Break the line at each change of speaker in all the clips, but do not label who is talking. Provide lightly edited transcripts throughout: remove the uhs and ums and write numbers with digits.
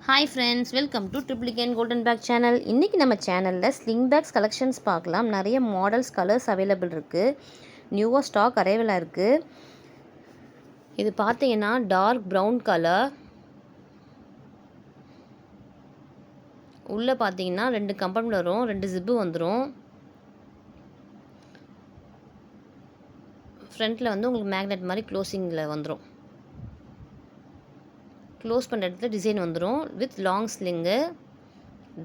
Hi friends, welcome to Triplicane Golden Bag channel. இன்றைக்கி நம்ம சேனலில் ஸ்லிங் பேக்ஸ் கலெக்ஷன்ஸ் பார்க்கலாம். நிறைய மாடல்ஸ், கலர்ஸ் அவைலபிள் இருக்குது. நியூவாக ஸ்டாக் அரைவலாக இருக்குது. இது பார்த்தீங்கன்னா டார்க் ப்ரௌன் கலர். உள்ளே பார்த்தீங்கன்னா 2 கம்பார்ட்மெண்ட் வரும், 2 ஜிப்பு வந்துடும். ஃப்ரண்ட்டில் வந்து உங்களுக்கு மேக்னெட் மாதிரி க்ளோசிங்கில் வந்துடும். க்ளோஸ் பண்ணுற இடத்துல டிசைன் வந்துடும் with long sling.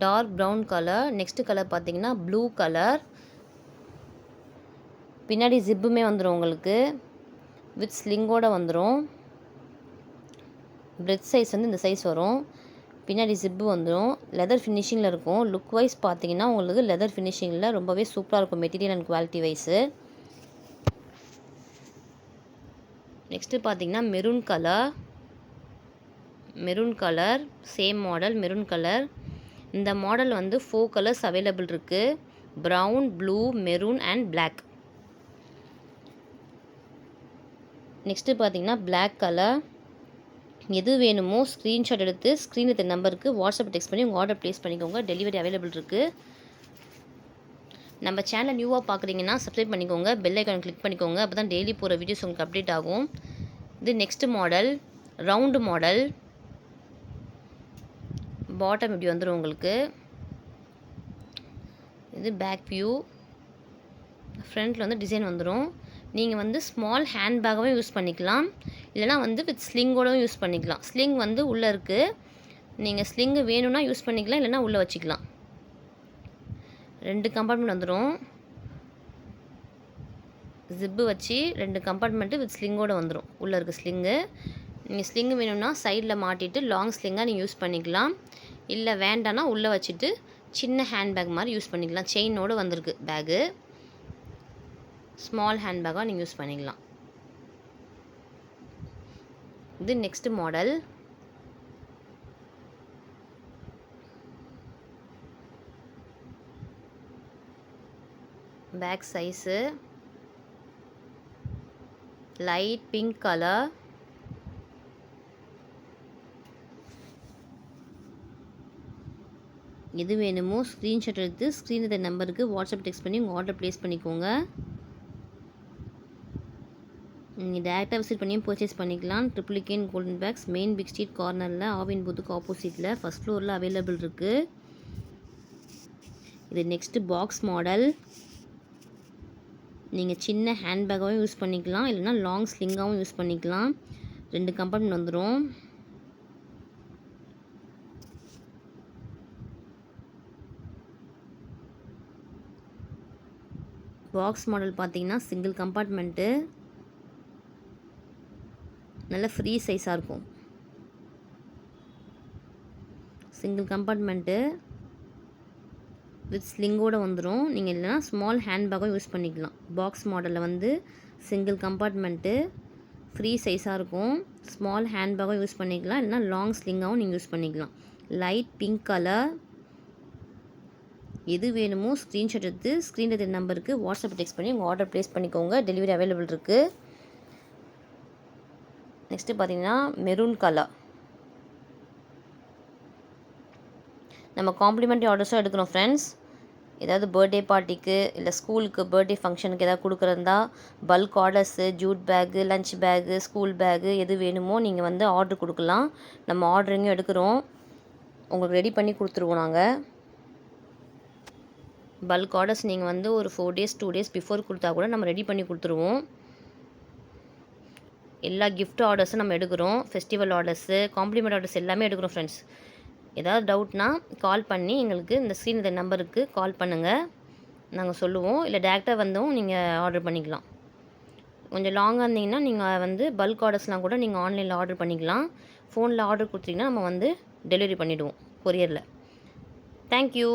Dark brown colour. Next colour பார்த்தீங்கன்னா ப்ளூ கலர். பின்னாடி ஜிப்புமே வந்துடும் உங்களுக்கு, வித் ஸ்லிங்கோடு வந்துடும். பிரெத் சைஸ் வந்து இந்த சைஸ் வரும். பின்னாடி ஜிப்பு வந்துடும். லெதர் ஃபினிஷிங்கில் இருக்கும். லுக் வைஸ் பார்த்தீங்கன்னா உங்களுக்கு லெதர் ஃபினிஷிங்கில் ரொம்பவே சூப்பராக இருக்கும், material and quality wise. Next பார்த்தீங்கன்னா maroon colour. Same model, maroon colour. இந்த மாடல் வந்து 4 கலர்ஸ் அவைலபிள் இருக்குது. Brown, blue, maroon and black. Next பார்த்தீங்கன்னா பிளாக் கலர். எது வேணுமோ ஸ்க்ரீன்ஷாட் எடுத்து ஸ்க்ரீனில் இருக்க நம்பருக்கு வாட்ஸ்அப் டெக்ஸ்ட் பண்ணி உங்கள் ஆர்டர் ப்ளேஸ் பண்ணிக்கோங்க. டெலிவரி அவைலபிள் இருக்குது. நம்ம சேனலை நியூவாக பார்க்குறீங்கன்னா சப்ஸ்கிரைப் பண்ணிக்கோங்க, பெல் ஐக்கான் கிளிக் பண்ணிக்கோங்க. அப்போ தான் டெய்லி போகிற வீடியோஸ் உங்களுக்கு அப்டேட் ஆகும். இது next model, round model. Bottom இப்படி வந்துடும் உங்களுக்கு. இது பேக் வியூ. ஃப்ரண்ட்டில் வந்து டிசைன் வந்துடும். நீங்கள் வந்து ஸ்மால் ஹேண்ட்பேக்காகவும் யூஸ் பண்ணிக்கலாம், இல்லைனா வந்து வித் ஸ்லிங்கோடவும் யூஸ் பண்ணிக்கலாம். ஸ்லிங் வந்து உள்ளே இருக்குது. நீங்கள் ஸ்லிங்கு வேணும்னா யூஸ் பண்ணிக்கலாம், இல்லைனா உள்ளே வச்சுக்கலாம். 2 கம்பார்ட்மெண்ட் வந்துடும். ஜிப்பு வச்சு 2 கம்பார்ட்மெண்ட்டு வித் ஸ்லிங்கோடு வந்துடும். உள்ளே இருக்க ஸ்லிங்கு. நீங்கள் ஸ்லிங்கு வேணும்னா சைடில் மாட்டிட்டு லாங் ஸ்லிங்காக நீங்கள் யூஸ் பண்ணிக்கலாம். இல்லை வேண்டான்னா உள்ளே வச்சுட்டு சின்ன ஹேண்ட்பேக் மாதிரி யூஸ் பண்ணிக்கலாம். செயினோடு வந்திருக்கு பேகு. ஸ்மால் ஹேண்ட்பேக்காக நீங்கள் யூஸ் பண்ணிக்கலாம். இது next model. Bag size light pink colour. எது வேணுமோ ஸ்க்ரீன்ஷாட் எடுத்து ஸ்க்ரீனில் நம்பருக்கு வாட்ஸ்அப் டெக்ஸ்ட் பண்ணி உங்கள் ஆர்டர் ப்ளேஸ் பண்ணிக்கோங்க. நீங்கள் டேரெக்டாக விசிட் பண்ணியும் பர்ச்சேஸ் பண்ணிக்கலாம். Triplicane Golden Bags main big street கார்னரில் ஆவின் பூத்துக்கு ஆப்போசிட்டில் ஃபஸ்ட் ஃப்ளோரில் அவைலபிள் இருக்குது. இது நெக்ஸ்ட்டு பாக்ஸ் மாடல். நீங்கள் சின்ன ஹேண்ட்பேக்காகவும் யூஸ் பண்ணிக்கலாம், இல்லைனா லாங் ஸ்லிங்காகவும் யூஸ் பண்ணிக்கலாம். 2 கம்பார்ட்மெண்ட் வந்துடும். பாக்ஸ் மாடல் பார்த்தீங்கன்னா சிங்கிள் கம்பார்ட்மெண்ட்டு, நல்ல ஃப்ரீ சைஸாக இருக்கும். சிங்கிள் கம்பார்ட்மெண்ட்டு வித் ஸ்லிங்கோடு வந்துடும். நீங்கள் இல்லைனா ஸ்மால் ஹேண்ட்பேக்கும் யூஸ் பண்ணிக்கலாம். பாக்ஸ் மாடலில் வந்து சிங்கிள் கம்பார்ட்மெண்ட்டு ஃப்ரீ சைஸாக இருக்கும். ஸ்மால் ஹேண்ட்பேக்கும் யூஸ் பண்ணிக்கலாம், இல்லைனா லாங் ஸ்லிங்காகவும் நீங்கள் யூஸ் பண்ணிக்கலாம். Light pink colour. எது வேணுமோ ஸ்க்ரீன்ஷாட் எடுத்து ஸ்க்ரீனில் இருக்க நம்பருக்கு வாட்ஸ்அப் டெக்ஸ்ட் பண்ணி உங்கள் ஆர்டர் ப்ளேஸ் பண்ணிக்கோங்க. டெலிவரி அவைலபிள் இருக்குது. நெக்ஸ்ட்டு பார்த்தீங்கன்னா மெரூன் கலர். நம்ம காம்ப்ளிமெண்ட்ரி ஆர்டர்ஸும் எடுக்கிறோம் ஃப்ரெண்ட்ஸ். ஏதாவது பர்த்டே பார்ட்டிக்கு இல்லை ஸ்கூலுக்கு பர்த்டே ஃபங்க்ஷனுக்கு ஏதாவது கொடுக்குறதா bulk orders, jute bag, lunch bag, school bag எது வேணுமோ நீங்கள் வந்து ஆர்டர் கொடுக்கலாம். நம்ம ஆர்டரிங்கும் எடுக்கிறோம், உங்களுக்கு ரெடி பண்ணி கொடுத்துருவோம். நாங்கள் பல்க் ஆர்டர்ஸ் நீங்கள் வந்து ஒரு 4 days 2 days பிஃபோர் கொடுத்தா கூட நம்ம ரெடி பண்ணி கொடுத்துருவோம். எல்லா கிஃப்ட் ஆர்டர்ஸும் நம்ம எடுக்கிறோம். ஃபெஸ்டிவல் ஆர்டர்ஸு, காம்ப்ளிமெண்ட் ஆர்டர்ஸ் எல்லாமே எடுக்கிறோம் ஃப்ரெண்ட்ஸ். ஏதாவது டவுட்னா கால் பண்ணி எங்களுக்கு இந்த ஸ்க்ரீன் இந்த நம்பருக்கு கால் பண்ணுங்கள், நாங்கள் சொல்லுவோம். இல்லை டேரெக்டாக வந்தும் நீங்கள் ஆர்டர் பண்ணிக்கலாம். கொஞ்சம் லாங்காக இருந்தீங்கன்னா நீங்கள் வந்து பல்க் ஆர்டர்ஸ்லாம் கூட நீங்கள் ஆன்லைனில் ஆர்டர் பண்ணிக்கலாம். ஃபோனில் ஆர்டர் கொடுத்தீங்கன்னா நம்ம வந்து டெலிவரி பண்ணிவிடுவோம் கொரியரில். தேங்க்யூ.